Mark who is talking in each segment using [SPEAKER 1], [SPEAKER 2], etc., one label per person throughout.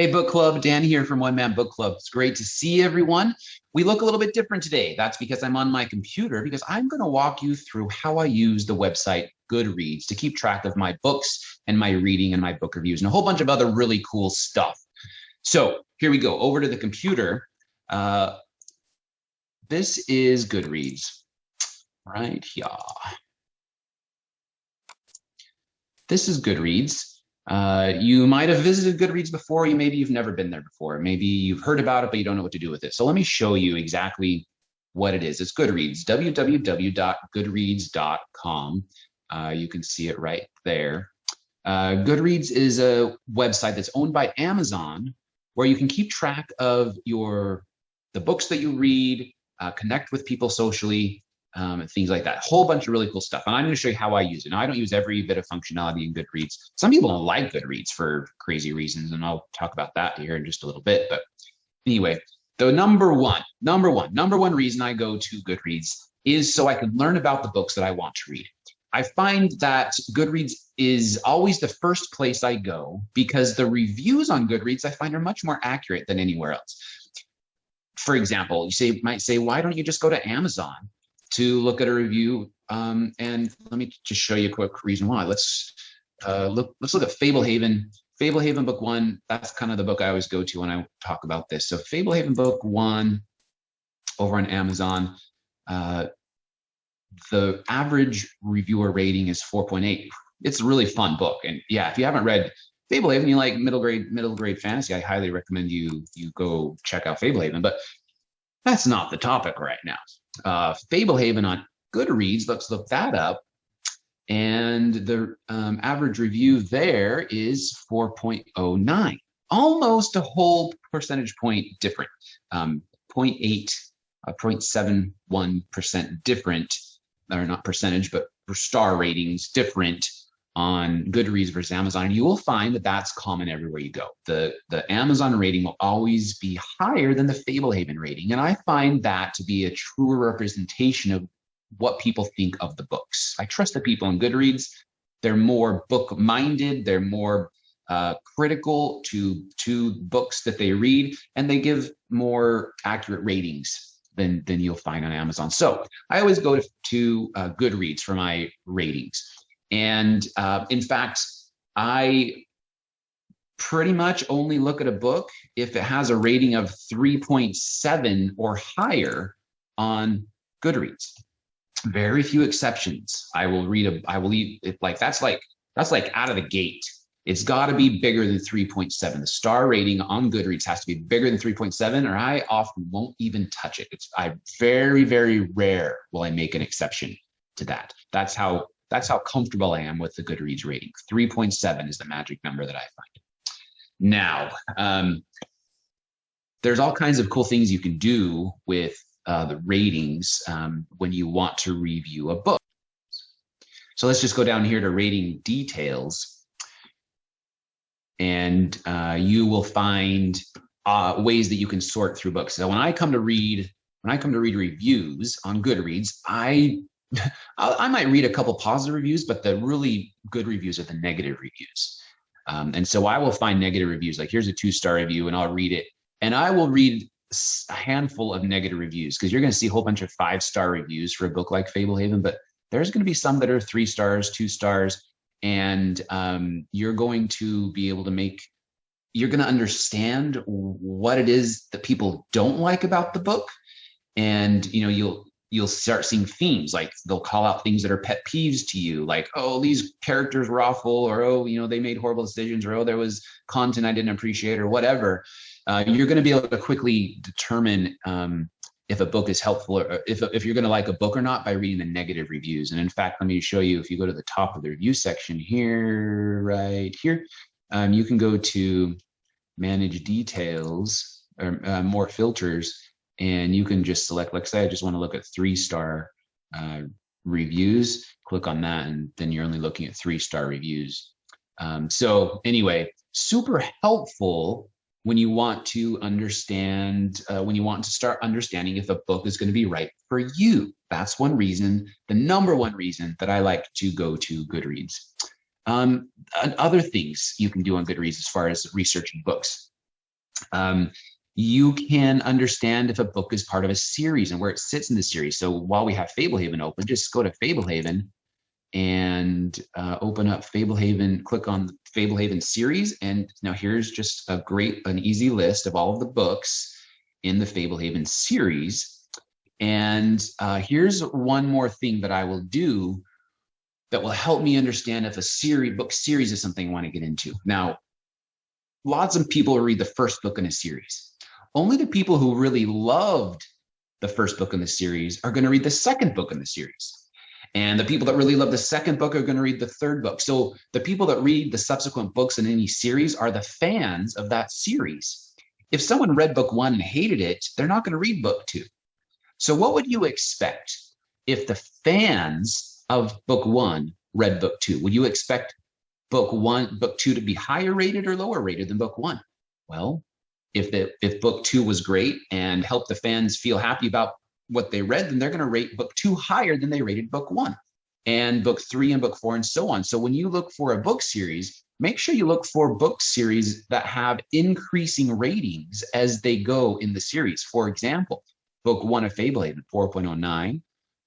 [SPEAKER 1] Hey, book club, Dan here from One Man Book Club. It's great to see everyone. We look a little bit different today. That's because I'm on my computer because I'm going to walk you through how I use the website Goodreads to keep track of my books and my reading and my book reviews and a whole bunch of other really cool stuff. So here we go over to the computer. This is Goodreads right here. This is Goodreads. You might have visited Goodreads before. Maybe you've never been there before. Maybe you've heard about it, but you don't know what to do with it. So let me show you exactly what it is. It's Goodreads, www.goodreads.com. You can see it right there. Goodreads is a website that's owned by Amazon where you can keep track of the books that you read, connect with people socially, and things like that. A whole bunch of really cool stuff. And I'm going to show you how I use it. Now, I don't use every bit of functionality in Goodreads. Some people don't like Goodreads for crazy reasons, and I'll talk about that here in just a little bit. But anyway, the number one reason I go to Goodreads is so I can learn about the books that I want to read. I find that Goodreads is always the first place I go because the reviews on Goodreads I find are much more accurate than anywhere else. For example, you might say, why don't you just go to Amazon to look at a review? And let me just show you a quick reason why. Let's look at Fablehaven. Fablehaven book 1, that's kind of the book I always go to when I talk about this. So Fablehaven book 1 over on Amazon, the average reviewer rating is 4.8. It's a really fun book. And yeah, if you haven't read Fablehaven, you like middle grade fantasy, I highly recommend you go check out Fablehaven. But that's not the topic right now. Fablehaven on Goodreads, let's look that up. And the average review there is 4.09, almost a whole percentage point different, 0.71% different, or not percentage, but star ratings different on Goodreads versus Amazon. And you will find that that's common everywhere you go. The Amazon rating will always be higher than the Fablehaven rating. And I find that to be a truer representation of what people think of the books. I trust the people on Goodreads. They're more book-minded. They're more critical to books that they read, and they give more accurate ratings than you'll find on Amazon. So I always go to Goodreads for my ratings. And in fact, I pretty much only look at a book if it has a rating of 3.7 or higher on Goodreads. Very few exceptions. I will read that's like out of the gate. It's got to be bigger than 3.7. The star rating on Goodreads has to be bigger than 3.7, or I often won't even touch it. I very, very rare will I make an exception to that. That's how comfortable I am with the Goodreads rating. 3.7 is the magic number that I find. Now, there's all kinds of cool things you can do with the ratings when you want to review a book. So let's just go down here to rating details. And you will find ways that you can sort through books. So when I come to read reviews on Goodreads, I might read a couple positive reviews, but the really good reviews are the negative reviews. And so I will find negative reviews. Like, here's a 2-star review, and I'll read it. And I will read a handful of negative reviews because you're going to see a whole bunch of 5-star reviews for a book like Fablehaven, but there's going to be some that are 3 stars, 2 stars. And you're going to be able to you're going to understand what it is that people don't like about the book. And, you'll start seeing themes, like they'll call out things that are pet peeves to you, like, oh, these characters were awful, or, oh, they made horrible decisions, or, oh, there was content I didn't appreciate, or whatever. You're going to be able to quickly determine if a book is helpful, or if you're going to like a book or not by reading the negative reviews. And in fact, let me show you, if you go to the top of the review section here, right here, you can go to manage details, or more filters, and you can just select, like, say I just want to look at 3-star reviews, click on that, and then you're only looking at 3-star reviews. So anyway, super helpful when you want to start understanding if a book is going to be right for you. That's one reason, the number one reason that I like to go to Goodreads. Other things you can do on Goodreads as far as researching books. You can understand if a book is part of a series and where it sits in the series. So while we have Fablehaven open, just go to Fablehaven and open up Fablehaven, click on the Fablehaven series. And now here's just an easy list of all of the books in the Fablehaven series. And here's one more thing that I will do that will help me understand if a book series is something I want to get into. Now, lots of people read the first book in a series. Only the people who really loved the first book in the series are going to read the second book in the series. And the people that really love the second book are going to read the third book. So the people that read the subsequent books in any series are the fans of that series. If someone read book one and hated it, they're not going to read book two. So what would you expect if the fans of book one read book two? Would you expect book two to be higher rated or lower rated than book one? Well, if book two was great and helped the fans feel happy about what they read, then they're going to rate book two higher than they rated book one, and book three and book four, and so on. So when you look for a book series, make sure you look for book series that have increasing ratings as they go in the series. For example, book one of Fablehaven, 4.09,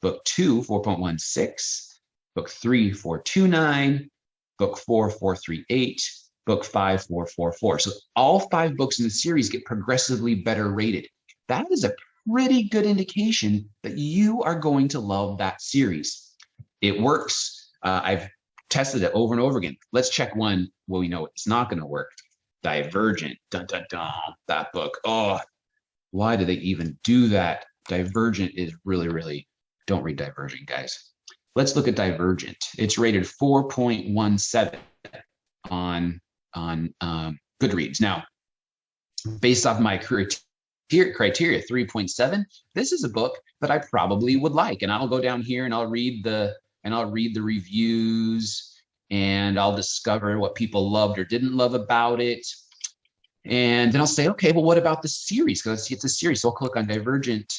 [SPEAKER 1] book two, 4.16, book three, 4.29, book four, 4.38, book five, 4.44. So all 5 books in the series get progressively better rated. That is a pretty good indication that you are going to love that series. It works. I've tested it over and over again. Let's check one where we know it's not going to work. Divergent. Dun, dun, dun. That book. Oh, why do they even do that? Divergent is really, really, don't read Divergent, guys. Let's look at Divergent. It's rated 4.17 on Goodreads. Now, based off my criteria 3.7, this is a book that I probably would like, and I'll go down here and I'll read the reviews, and I'll discover what people loved or didn't love about it, and then I'll say, okay, well, what about the series? Because it's a series, so I'll click on Divergent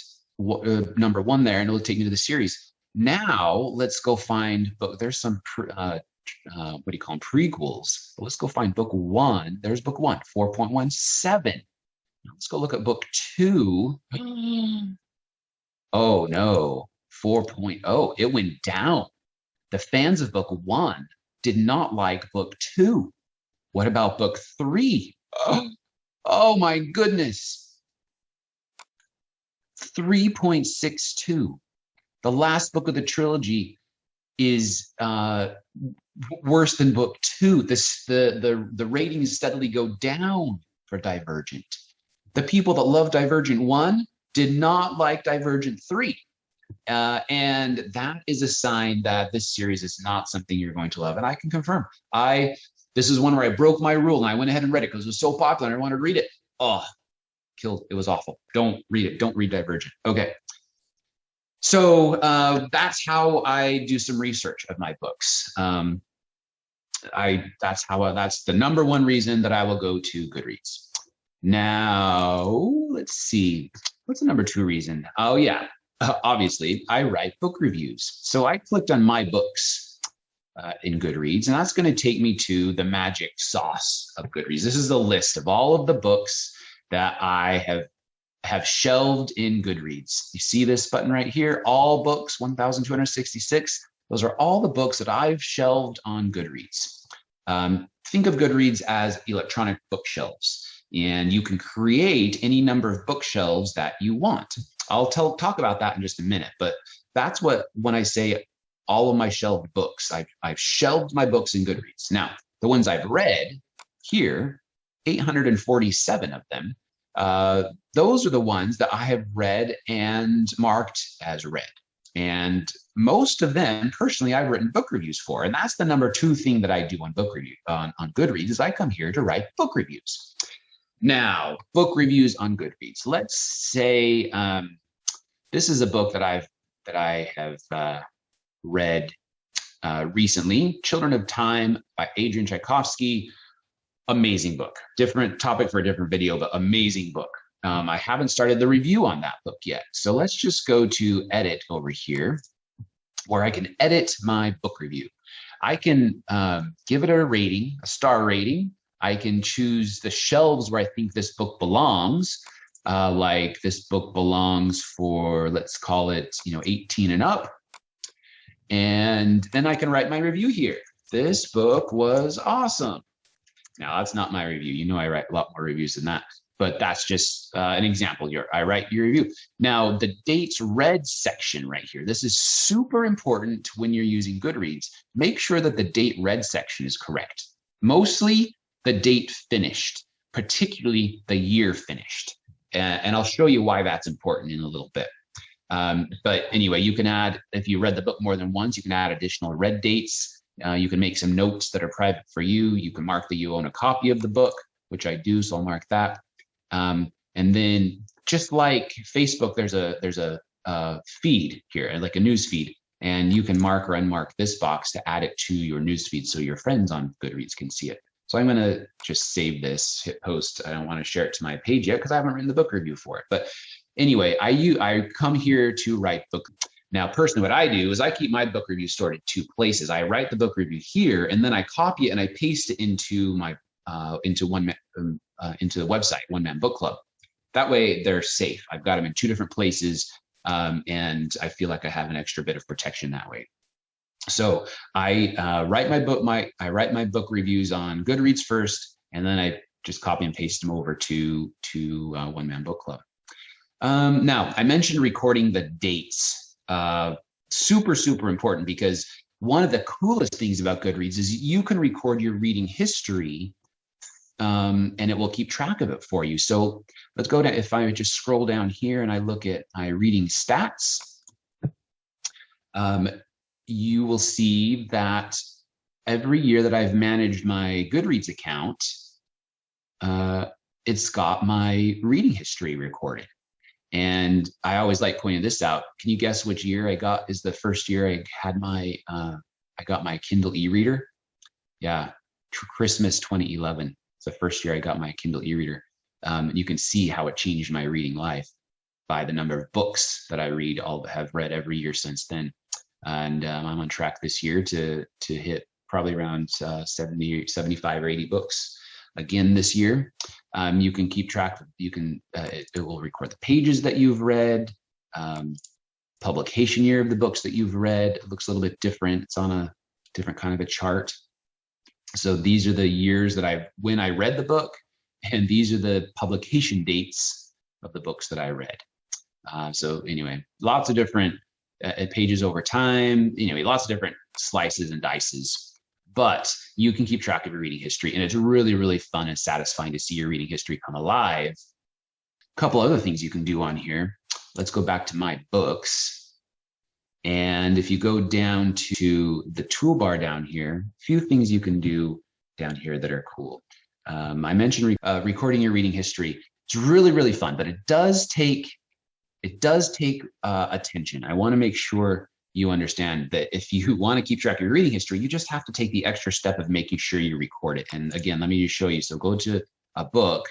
[SPEAKER 1] number 1 there, and it'll take me to the series. Now let's go find book. There's some what do you call them, prequels. Let's go find book 1. There's book 1, 4.17. Let's go look at book 2. Oh no, 4.0. It went down. The fans of book 1 did not like book 2. What about book 3? Oh my goodness. 3.62. The last book of the trilogy is worse than book 2. The ratings steadily go down for Divergent. The people that love Divergent 1 did not like Divergent 3. And that is a sign that this series is not something you're going to love. And I can confirm. This is one where I broke my rule and I went ahead and read it because it was so popular and I wanted to read it. Oh, killed. It was awful. Don't read it. Don't read Divergent. Okay. So that's how I do some research of my books. That's the number one reason that I will go to Goodreads. Now, let's see. What's the number 2 reason? Oh, yeah. Obviously, I write book reviews. So I clicked on my books in Goodreads, and that's going to take me to the magic sauce of Goodreads. This is a list of all of the books that I have shelved in Goodreads. You see this button right here? All books, 1,266. Those are all the books that I've shelved on Goodreads. Think of Goodreads as electronic bookshelves. And you can create any number of bookshelves that you want. I'll talk about that in just a minute, but that's when I say all of my shelved books, I've shelved my books in Goodreads. Now, the ones I've read here, 847 of them, those are the ones that I have read and marked as read. And most of them, personally, I've written book reviews for. And that's the number 2 thing that I do on book review on Goodreads is I come here to write book reviews. Now, book reviews on Goodreads. Let's say this is a book that I have read recently, Children of Time by Adrian Tchaikovsky. Amazing book. Different topic for a different video, but amazing book. I haven't started the review on that book yet. So let's just go to edit over here where I can edit my book review. I can give it a rating, a star rating. I can choose the shelves where I think this book belongs. Like this book belongs for, let's call it, 18 and up. And then I can write my review here. This book was awesome. Now, that's not my review. You know, I write a lot more reviews than that, but that's just an example. I write your review. Now, the dates read section right here. This is super important when you're using Goodreads. Make sure that the date read section is correct. Mostly the date finished, particularly the year finished. And I'll show you why that's important in a little bit. But anyway, you can add, if you read the book more than once, you can add additional read dates. You can make some notes that are private for you. You can mark that you own a copy of the book, which I do, so I'll mark that. And then just like Facebook, there's a feed here, like a news feed, and you can mark or unmark this box to add it to your news feed so your friends on Goodreads can see it. So I'm going to just save this, hit post. I don't want to share it to my page yet because I haven't written the book review for it. But anyway, I come here to write book. Now, personally, what I do is I keep my book review stored in two places. I write the book review here, and then I copy it and I paste it into my into the website, One Man Book Club. That way, they're safe. I've got them in two different places, and I feel like I have an extra bit of protection that way. So I write my book reviews on Goodreads first, and then I just copy and paste them over to One Man Book Club. Now, I mentioned recording the dates. Super, super important, because one of the coolest things about Goodreads is you can record your reading history, and it will keep track of it for you. So let's go to, if I just scroll down here and I look at my reading stats, you will see that every year that I've managed my Goodreads account, it's got my reading history recorded. And I always like pointing this out. Can you guess which year is the first year I had I got my Kindle e-reader? Yeah, Christmas 2011. It's the first year I got my Kindle e-reader. You can see how it changed my reading life by the number of books that I have read every year since then. And I'm on track this year to hit probably around 70, 75 or 80 books again this year. You can keep track of, it will record the pages that you've read, publication year of the books that you've read. It looks a little bit different. It's on a different kind of a chart. So these are the years that when I read the book, and these are the publication dates of the books that I read. So anyway, lots of different pages over time, anyway, lots of different slices and dices. But you can keep track of your reading history, and it's really, really fun and satisfying to see your reading history come alive. A couple other things you can do on here. Let's go back to my books. And if you go down to the toolbar down here, a few things you can do down here that are cool. I mentioned recording your reading history. It's really, really fun, but it does take attention. I want to make sure you understand that if you want to keep track of your reading history, you just have to take the extra step of making sure you record it. And again, let me just show you. So go to a book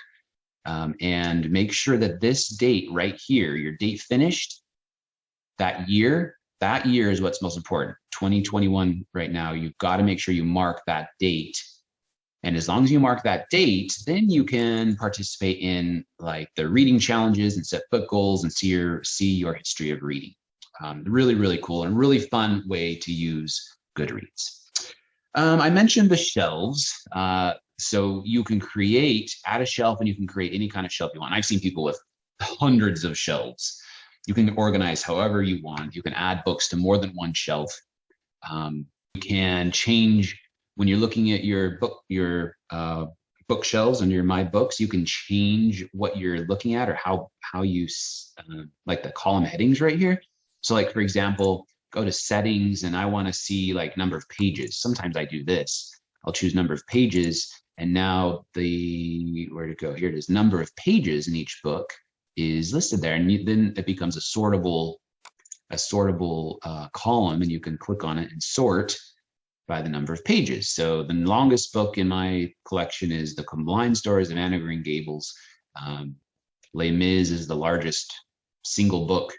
[SPEAKER 1] and make sure that this date right here, your date finished, that year is what's most important. 2021 right now, you've got to make sure you mark that date. And as long as you mark that date, then you can participate in like the reading challenges and set book goals and see your history of reading. Really, really cool and really fun way to use Goodreads. I mentioned the shelves. So you can add a shelf, and you can create any kind of shelf you want. I've seen people with hundreds of shelves. You can organize however you want. You can add books to more than one shelf. You can change when you're looking at your bookshelves under your My Books. You can change what you're looking at or how you like the column headings right here. So like, for example, go to settings and I want to see like number of pages. Sometimes I do this. I'll choose number of pages, and now where'd it go? Here it is. Number of pages in each book is listed there, and then it becomes a sortable column, and you can click on it and sort by the number of pages. So the longest book in my collection is The Blind Stories of Anne of Green Gables. Les Mis is the largest single book.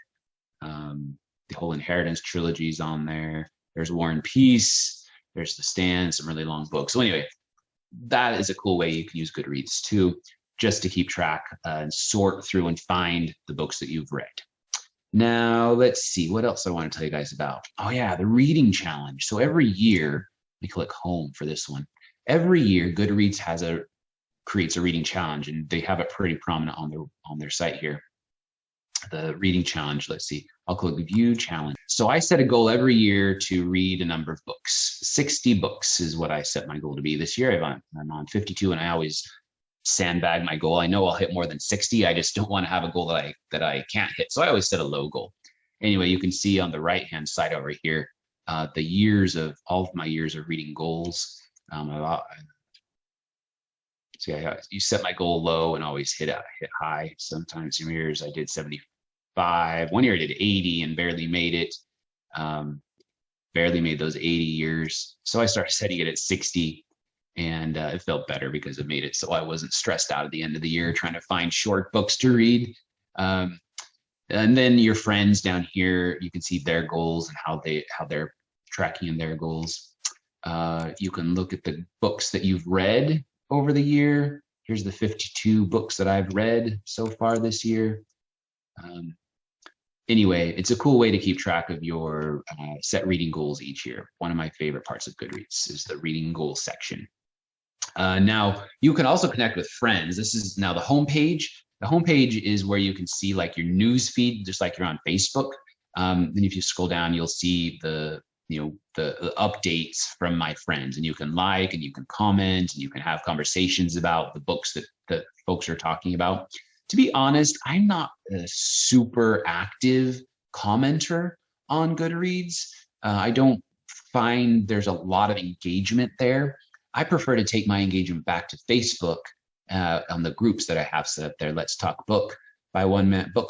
[SPEAKER 1] The whole Inheritance trilogy is on there. There's War and Peace. There's The Stand, some really long books. So anyway, that is a cool way you can use Goodreads too, just to keep track and sort through and find the books that you've read. Now, let's see what else I want to tell you guys about. Oh yeah, the reading challenge. So every year, let me click home for this one. Every year, Goodreads creates a reading challenge, and they have it pretty prominent on their site here. The reading challenge. Let's see. I'll click view challenge. So I set a goal every year to read a number of books. 60 books is what I set my goal to be. This year I'm on 52, and I always sandbag my goal. I know I'll hit more than 60. I just don't want to have a goal that I can't hit. So I always set a low goal. Anyway, you can see on the right-hand side over here, all of my years of reading goals. So yeah, you set my goal low and always hit high. Sometimes some years I did 75. One year I did 80 and barely made it. Barely made those 80 years. So I started setting it at 60. And it felt better because it made it so I wasn't stressed out at the end of the year trying to find short books to read. And then your friends down here, you can see their goals and how they're tracking in their goals. You can look at the books that you've read over the year. Here's the 52 books that I've read so far this year. Anyway, it's a cool way to keep track of your set reading goals each year. One of my favorite parts of Goodreads is the reading goals section. Now, you can also connect with friends. This is now the homepage. The homepage is where you can see like your news feed, just like you're on Facebook. Then if you scroll down, you'll see the updates from my friends, and you can like and you can comment and you can have conversations about the books that folks are talking about. To be honest, I'm not a super active commenter on Goodreads. I don't find there's a lot of engagement there. I prefer to take my engagement back to Facebook on the groups that I have set up there. Let's Talk Books by One Man Book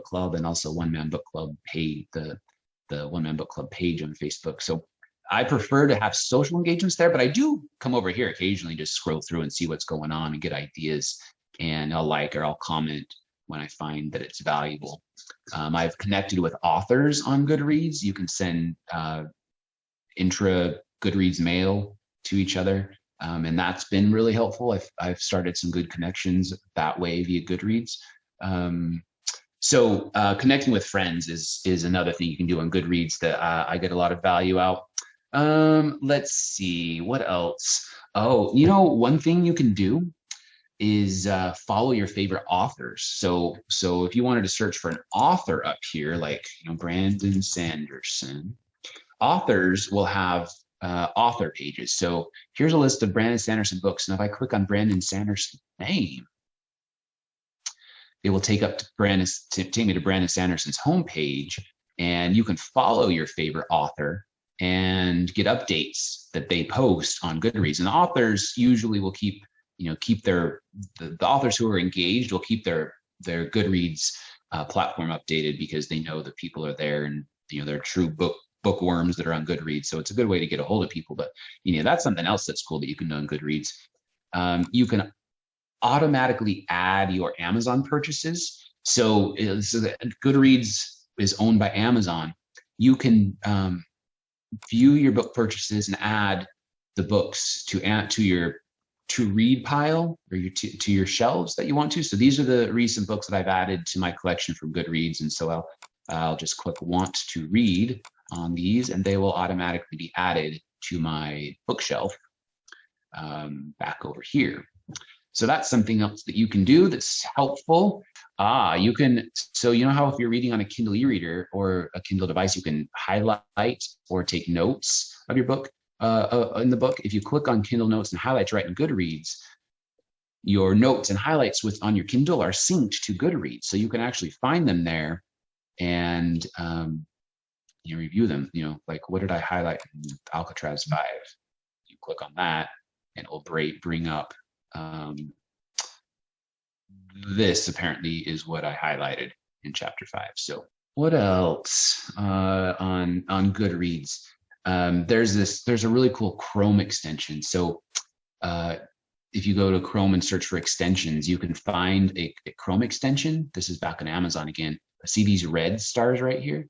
[SPEAKER 1] Club, and also One Man Book Club page, the One Man Book Club page on Facebook. So I prefer to have social engagements there, but I do come over here occasionally to scroll through and see what's going on and get ideas. And I'll like or I'll comment when I find that it's valuable. I've connected with authors on Goodreads. You can send intra Goodreads mail to each other, and that's been really helpful. I've started some good connections that way via Goodreads. So connecting with friends is another thing you can do on Goodreads that I get a lot of value out. Let's see, what else? Oh, one thing you can do is follow your favorite authors. So if you wanted to search for an author up here, like Brandon Sanderson, authors will have author pages. So here's a list of Brandon Sanderson books, and if I click on Brandon Sanderson's name, it will take me to Brandon Sanderson's homepage, and you can follow your favorite author and get updates that they post on Goodreads. And the authors usually will keep the authors who are engaged will keep their Goodreads platform updated, because they know that people are there, and they're true bookworms that are on Goodreads. So it's a good way to get a hold of people. But that's something else that's cool that you can do on Goodreads. You can automatically add your Amazon purchases. So Goodreads is owned by Amazon. You can view your book purchases and add the books to your to read pile, or to your shelves that you want to. So these are the recent books that I've added to my collection from Goodreads. And so I'll just click want to read on these, and they will automatically be added to my bookshelf back over here. So that's something else that you can do that's helpful. You can, so how if you're reading on a Kindle e-reader or a Kindle device, you can highlight or take notes of your book in the book. If you click on Kindle Notes and highlights right in Goodreads, your notes and highlights on your Kindle are synced to Goodreads. So you can actually find them there and review them. Like, what did I highlight in Alcatraz 5? You click on that and it will bring up this apparently is what I highlighted in chapter 5. So what else on Goodreads? There's a really cool Chrome extension. So if you go to Chrome and search for extensions, you can find a Chrome extension. This is back on Amazon again. See these red stars right here?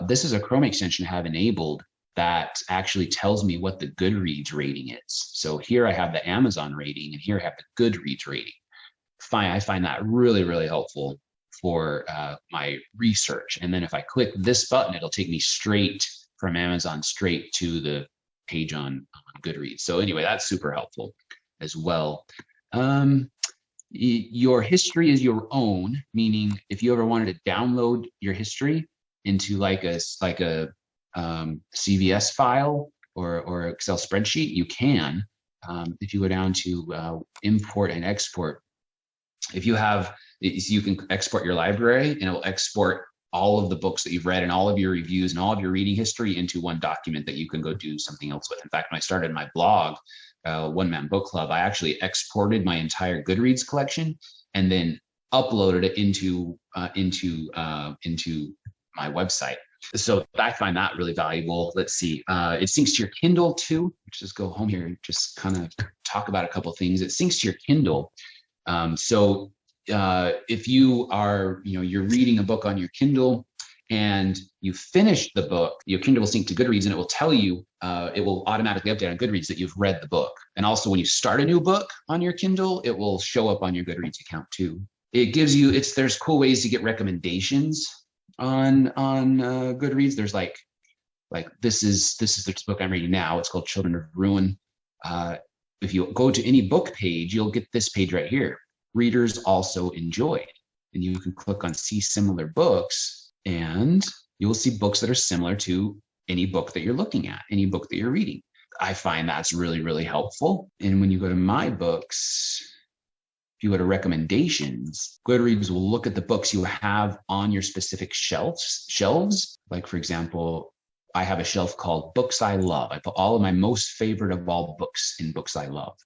[SPEAKER 1] This is a Chrome extension I have enabled that actually tells me what the Goodreads rating is. So here I have the Amazon rating and here I have the Goodreads rating. I find that really, really helpful for my research. And then if I click this button, it'll take me straight from Amazon straight to the page on Goodreads. So anyway, that's super helpful as well. Your history is your own, meaning if you ever wanted to download your history into like a CVS file or Excel spreadsheet, you can. If you go down to import and export, if you have, you can export your library and it will export all of the books that you've read and all of your reviews and all of your reading history into one document that you can go do something else with. In fact, when I started my blog, One Man Book Club, I actually exported my entire Goodreads collection and then uploaded it into my website. So I find that really valuable. Let's see. It syncs to your Kindle too. Let's just go home here and just kind of talk about a couple of things. It syncs to your Kindle. If you are, you're reading a book on your Kindle and you finish the book, your Kindle will sync to Goodreads and it will tell you, it will automatically update on Goodreads that you've read the book. And also when you start a new book on your Kindle, it will show up on your Goodreads account too. It gives you, there's cool ways to get recommendations on Goodreads. There's like this is the book I'm reading now. It's called Children of Ruin. If you go to any book page, you'll get this page right here. Readers also enjoyed. And you can click on see similar books and you'll see books that are similar to any book that you're looking at, any book that you're reading. I find that's really, really helpful. And when you go to my books, if you go to recommendations, Goodreads will look at the books you have on your specific shelves. Like for example, I have a shelf called Books I Love. I put all of my most favorite of all books in Books I Love.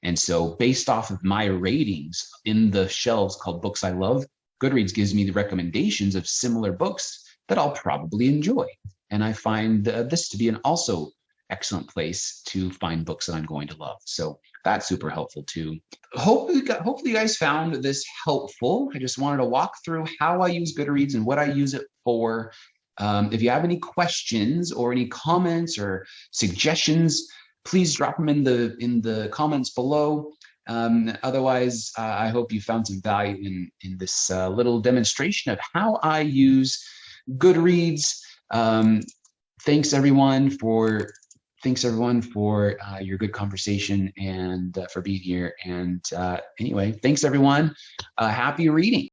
[SPEAKER 1] And so based off of my ratings in the shelves called Books I Love, Goodreads gives me the recommendations of similar books that I'll probably enjoy. And I find this to be an also excellent place to find books that I'm going to love. So that's super helpful too. Hopefully you guys found this helpful. I just wanted to walk through how I use Goodreads and what I use it for. If you have any questions or any comments or suggestions, please drop them in the comments below. Otherwise, I hope you found some value in this little demonstration of how I use Goodreads. Thanks everyone for your good conversation and for being here. And anyway, thanks everyone. Happy reading.